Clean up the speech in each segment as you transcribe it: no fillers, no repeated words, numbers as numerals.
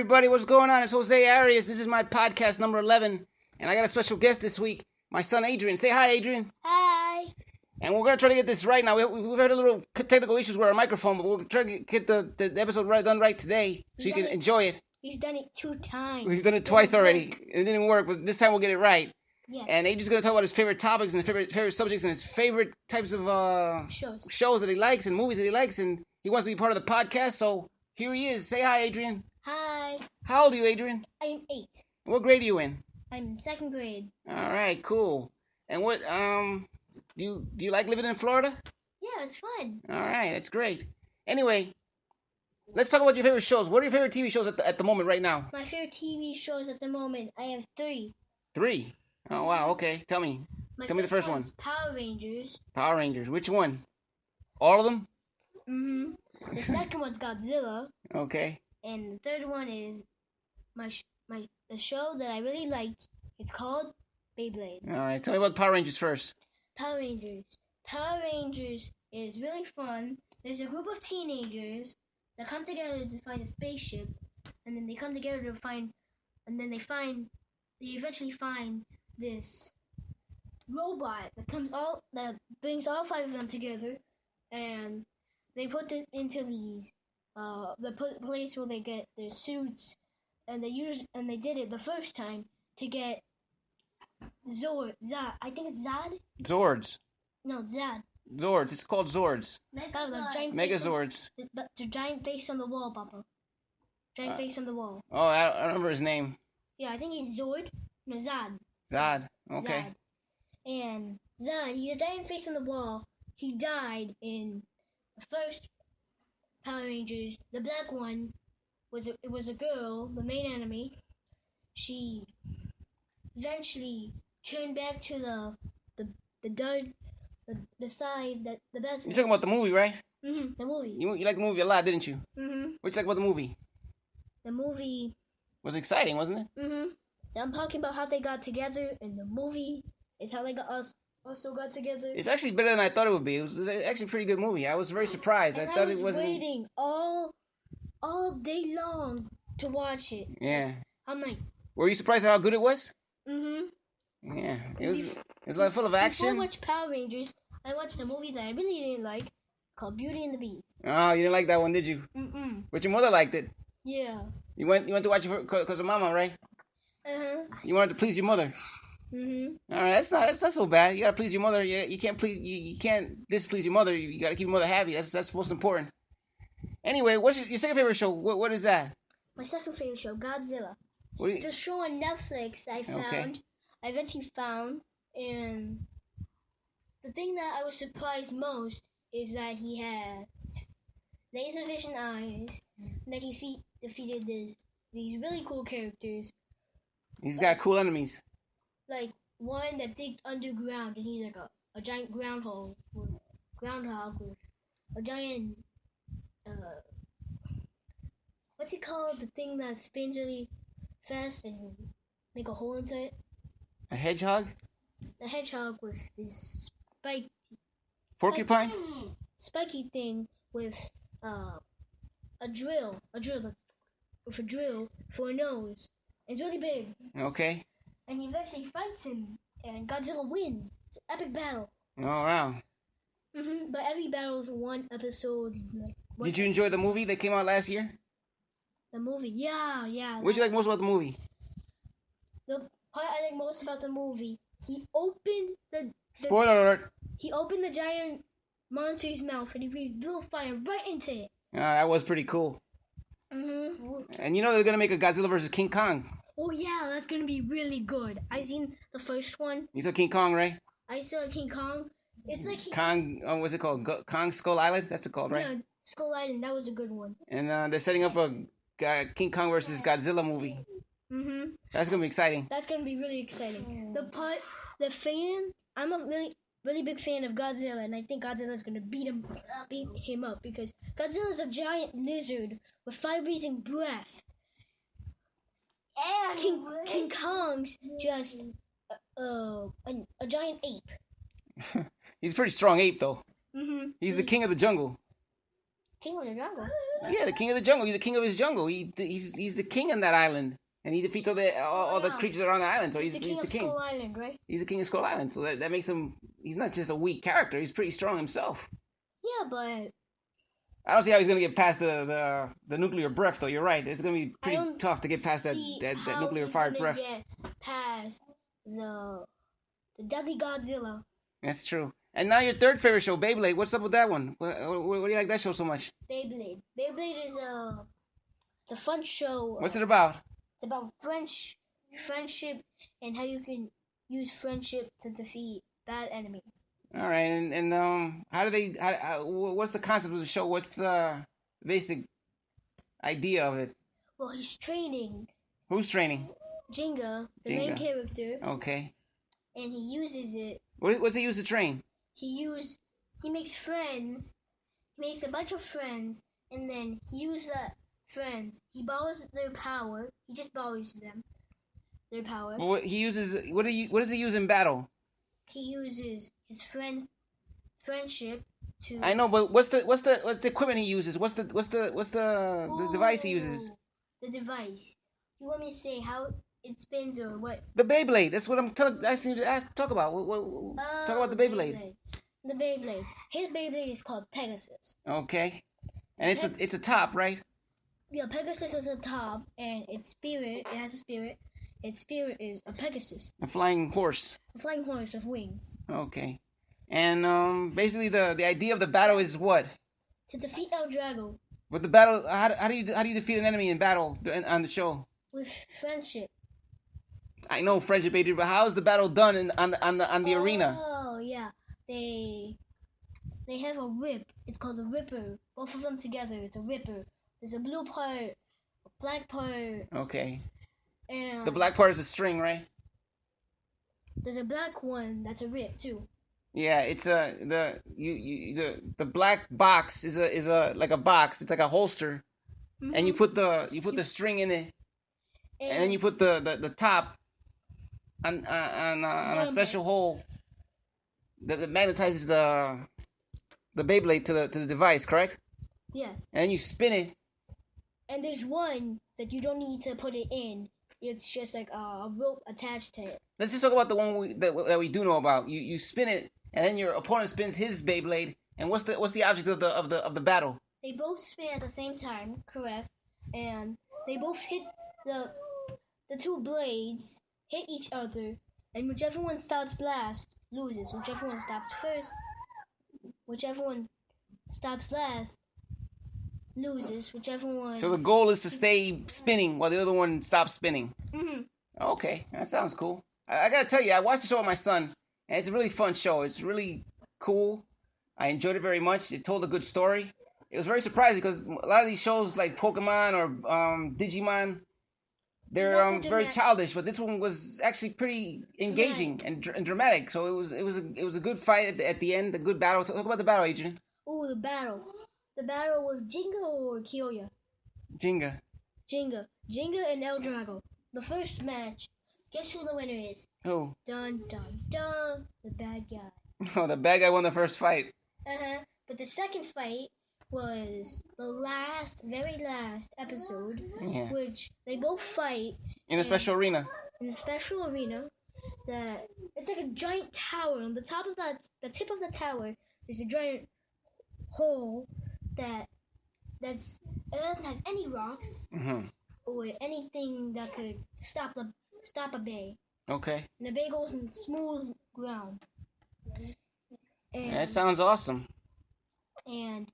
everybody, what's going on? It's Jose Arias. This is my podcast number 11, and I got a special guest this week, my son Adrian. Say hi, Adrian. Hi. And we're going to try to get this right now. We've had a little technical issues with our microphone, but we'll try to get the episode done right today so you can enjoy it. We've done it 2 times. We've done it twice already. It didn't work, but this time we'll get it right. Yes. And Adrian's going to talk about his favorite topics and his favorite subjects and his favorite types of shows that he likes and movies that he likes, and he wants to be part of the podcast, so here he is. Say hi, Adrian. Hi. How old are you, Adrian? I am 8. What grade are you in? I'm in 2nd grade. All right, cool. And what do you like living in Florida? Yeah, it's fun. All right, that's great. Anyway, let's talk about your favorite shows. What are your favorite TV shows at the moment right now? My favorite TV shows at the moment, I have 3. 3? Oh wow, okay. Tell me. Tell me the first one. Power Rangers. Power Rangers. Which one? All of them? Mm-hmm. The second one's Godzilla. Okay. And the third one is the show that I really like. It's called Beyblade. All right. Tell me about Power Rangers first. Power Rangers. Power Rangers is really fun. There's a group of teenagers that come together to find a spaceship, and then they come together to find, and then they eventually find this robot that brings all 5 of them together, and they put it into these place where they get their suits, and they did it the first time to get Zod. I think it's Zod. Zords. No, Zod. Zords. It's called Zords. Megazords. The giant face on the wall, Papa. Giant face on the wall. Oh, I don't remember his name. Yeah, I think he's Zord. No, Zod. Zod. Okay. Zod. And Zod, he's a giant face on the wall. He died in the first Power Rangers. The black one was a girl, the main enemy. She eventually turned back to the side that the best. You're talking about the movie, right? Mm-hmm. The movie. You liked the movie a lot, didn't you? Mm-hmm. What you like about the movie? The movie was exciting, wasn't it? Mm-hmm. I'm talking about how they got together, and the movie is how they also got together. It's actually better than I thought it would be. It was actually a pretty good movie. I was very surprised. And I thought it wasn't. Waiting all day long to watch it. Yeah. I'm like. Were you surprised at how good it was? Mm-hmm. Yeah, it was like full of action. Before I watched Power Rangers, I watched a movie that I really didn't like called Beauty and the Beast. Oh, you didn't like that one, did you? Mm-mm. But your mother liked it. Yeah. You went to watch it because of Mama, right? Uh-huh. You wanted to please your mother. Mm-hmm. All right, that's not so bad. You gotta please your mother. You can't displease your mother. You gotta keep your mother happy. That's most important. Anyway, what's your second favorite show? What is that? My second favorite show, Godzilla. It's a show on Netflix I found. Okay. I eventually found, and the thing that I was surprised most is that he had laser vision eyes, and that he defeated these really cool characters. He's got cool enemies. Like one that digged underground, and he's like a giant groundhog with a giant what's it called? The thing that spins really fast and make a hole into it. A hedgehog? The hedgehog with this porcupine? Spiky thing with a drill with a drill for a nose. It's really big. Okay. And he eventually fights him, and Godzilla wins. It's an epic battle. Oh wow. Mm-hmm. But every battle is one episode. Did you enjoy the movie that came out last year? The movie, yeah. What did you like most about the movie? The part I like most about the movie, he opened the spoiler alert. He opened the giant monster's mouth and he breathed little fire right into it. That was pretty cool. Mm-hmm. And you know they're gonna make a Godzilla versus King Kong. Oh yeah, that's gonna be really good. I seen the first one. You saw King Kong, right? I saw King Kong. It's like Kong. What's it called? Kong Skull Island. That's it called, right? Yeah, Skull Island. That was a good one. And they're setting up a King Kong versus Godzilla movie. Mm-hmm. That's gonna be exciting. That's gonna be really exciting. I'm a really big fan of Godzilla, and I think Godzilla's gonna beat him up because Godzilla's a giant lizard with fire-breathing breath. And King Kong's just a giant ape. He's a pretty strong ape, though. Mm-hmm. He's the king of the jungle. King of the jungle? Yeah, the king of the jungle. He's the king of his jungle. He's the king on that island, and he defeats all the creatures around the island. So he's the king. Skull Island, right? He's the king of Skull Island. So that makes him. He's not just a weak character. He's pretty strong himself. Yeah, but I don't see how he's gonna get past the nuclear breath, though. You're right. It's gonna be pretty tough to get past that nuclear fired breath. Get past the deadly Godzilla. That's true. And now your third favorite show, Beyblade. What's up with that one? What do you like that show so much? Beyblade. Beyblade is it's a fun show. What's it about? It's about friendship, and how you can use friendship to defeat bad enemies. All right, and what's the concept of the show? What's the basic idea of it? Well, he's training. Who's training? Jenga, the main character. Okay. And he uses it. What's he use to train? He makes friends. He makes a bunch of friends, and then he uses that friends. He borrows their power. He just borrows their power. Well, what does he use in battle? He uses his friendship to. I know, but what's the equipment he uses? What's the device he uses? The device. You want me to say how it spins or what? The Beyblade. That's what I'm asking you to talk about. Talk about the Beyblade. The Beyblade. His Beyblade is called Pegasus. Okay, and it's a top, right? Yeah, Pegasus is a top, and its spirit. It has a spirit. Its spirit is a Pegasus. A flying horse. A flying horse with wings. Okay. And basically the idea of the battle is what? To defeat El Drago. But the battle, how do you defeat an enemy in battle on the show? With friendship. I know friendship, Adrian, but how is the battle done on the arena? Oh yeah, they have a whip. It's called a ripper. Both of them together. It's a ripper. There's a blue part, a black part. Okay. And the black part is a string, right? There's a black one that's a rip too. Yeah, it's the black box is a like a box. It's like a holster, and you put the string in it, and then you put the top on a special hole that magnetizes the Beyblade to the device, correct? Yes. And then you spin it. And there's one that you don't need to put it in. It's just like a rope attached to it. Let's just talk about the one that we do know about. You spin it, and then your opponent spins his Beyblade. And what's the object of the battle? They both spin at the same time, correct? And they both hit the two blades hit each other, and whichever one stops last loses. Whichever one stops first, whichever one stops last loses. Whichever one. So the goal is to stay spinning while the other one stops spinning. Mm-hmm. Okay, that sounds cool. I gotta tell you, I watched the show with my son, and it's a really fun show. It's really cool. I enjoyed it very much. It told a good story. It was very surprising because a lot of these shows like Pokemon or Digimon, they're very childish, but this one was actually pretty engaging and dramatic. So it was a good fight at the end, a good battle. Talk about the battle, Adrian. Oh, the battle. The battle was Jenga or Kyoya? Jenga. Jenga and El Drago. The first match. Guess who the winner is? Who? Dun dun dun. The bad guy. Oh, the bad guy won the first fight. But the second fight was the very last episode, which they both fight in a special arena. In a special arena, that it's like a giant tower. On the top of the tip of the tower, there's a giant hole it doesn't have any rocks or anything that could stop a bay. Okay. And the bay goes in smooth ground. And that sounds awesome. And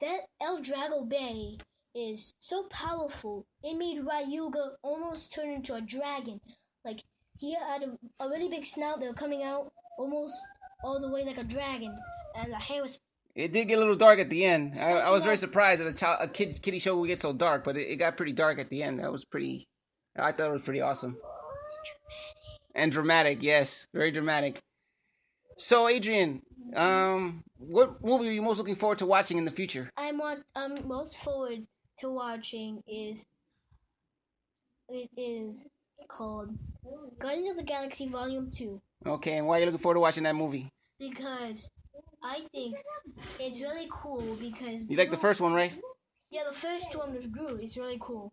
that El Drago Bay is so powerful, it made Ryuga almost turn into a dragon. Like, he had a really big snout that was coming out almost all the way like a dragon, and the hair was... It did get a little dark at the end. I was very surprised that a kiddie show would get so dark, but it got pretty dark at the end. I thought it was pretty awesome. And dramatic, yes. Very dramatic. So, Adrian, what movie are you most looking forward to watching in the future? I'm most forward to watching is called Guardians of the Galaxy Volume 2. Okay, and why are you looking forward to watching that movie? Because I think it's really cool because... You like the first one, right? Yeah, the first one was Groot. It's really cool.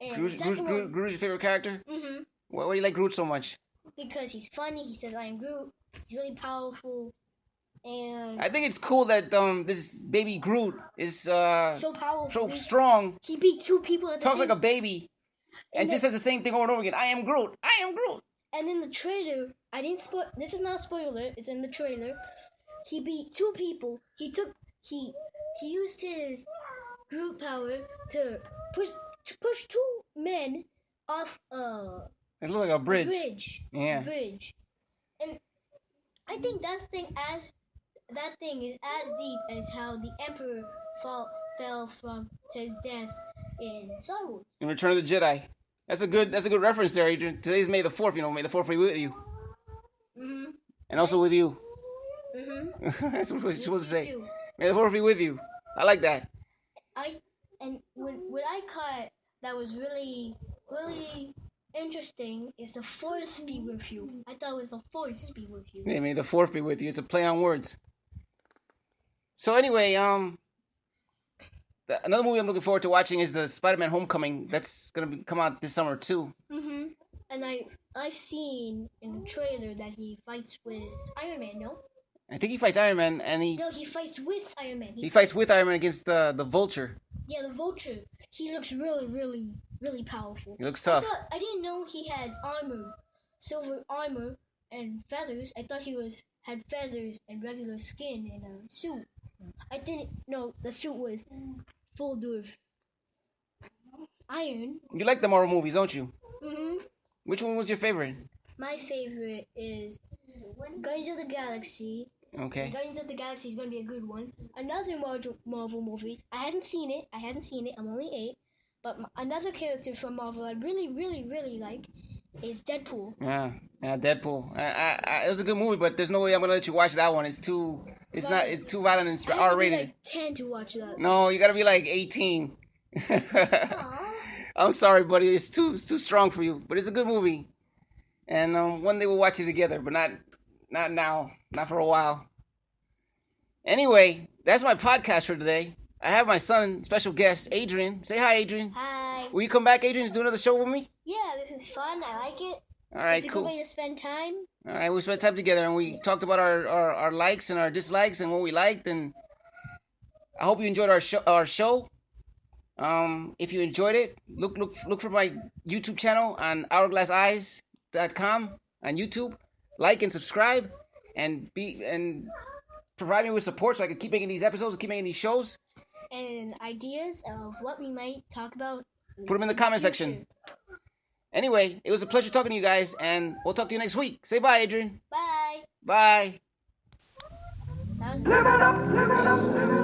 And Groot, the second one, Groot is your favorite character? mm-hmm, Why do you like Groot so much? because he's funny. He says, "I am Groot." He's really powerful, and I think it's cool that this baby Groot is so powerful. so strong, He beat 2 people at the talks same. like a baby, and just says the same thing over and over again. I am Groot. I am Groot. And in the trailer, I didn't spoil. This is not a spoiler. It's in the trailer. He beat 2 people. He used his Groot power to push 2 men off It looks like a bridge. A bridge. And I think that thing is as deep as how the Emperor fell to his death in Star Wars. In Return of the Jedi. That's a good reference there, Adrian. Today's May the 4th. May the 4th be with you. Mhm. And also with you. Mhm. That's what you're supposed to say. Too. May the 4th be with you. I like that. What I caught that was really interesting is the Force be with you. I thought it was the Force be with you. Yeah, may the 4th be with you. It's a play on words. So anyway, another movie I'm looking forward to watching is the Spider-Man Homecoming. That's gonna come out this summer too. Mhm. And I've seen in the trailer that he fights with Iron Man. No. I think he fights Iron Man, and he fights with Iron Man. He fights with Iron Man against the Vulture. Yeah, the Vulture. He looks really powerful. He looks tough. I didn't know he had armor, silver armor and feathers. I thought he had feathers and regular skin and a suit. I didn't know the suit was full of iron. You like the Marvel movies, don't you? Mhm. Which one was your favorite? My favorite is Guardians of the Galaxy. Okay. Guardians of the Galaxy is going to be a good one. Another Marvel movie. I haven't seen it. I'm only 8. But another character from Marvel I really like is Deadpool. Yeah, Deadpool. It was a good movie, but there's no way I'm gonna let you watch that one. It's too violent and R-rated. Like 10 to watch that. No, you gotta be like 18. I'm sorry, buddy. It's too strong for you, but it's a good movie. And one day we'll watch it together, but not now, not for a while. Anyway, that's my podcast for today. I have my son, special guest, Adrian. Say hi, Adrian. Hi. Will you come back, Adrian, to do another show with me? Yeah, this is fun. I like it. All right, it's a cool. good way to spend time. All right, we spent time together, and we talked about our likes and our dislikes and what we liked, and I hope you enjoyed our show. If you enjoyed it, look for my YouTube channel on hourglasseyes.com on YouTube. Like and subscribe, and provide me with support so I can keep making these episodes, keep making these shows. And ideas of what we might talk about. Put them in the comment section. Anyway, it was a pleasure talking to you guys, and we'll talk to you next week. Say bye, Adrian. Bye. Bye. That was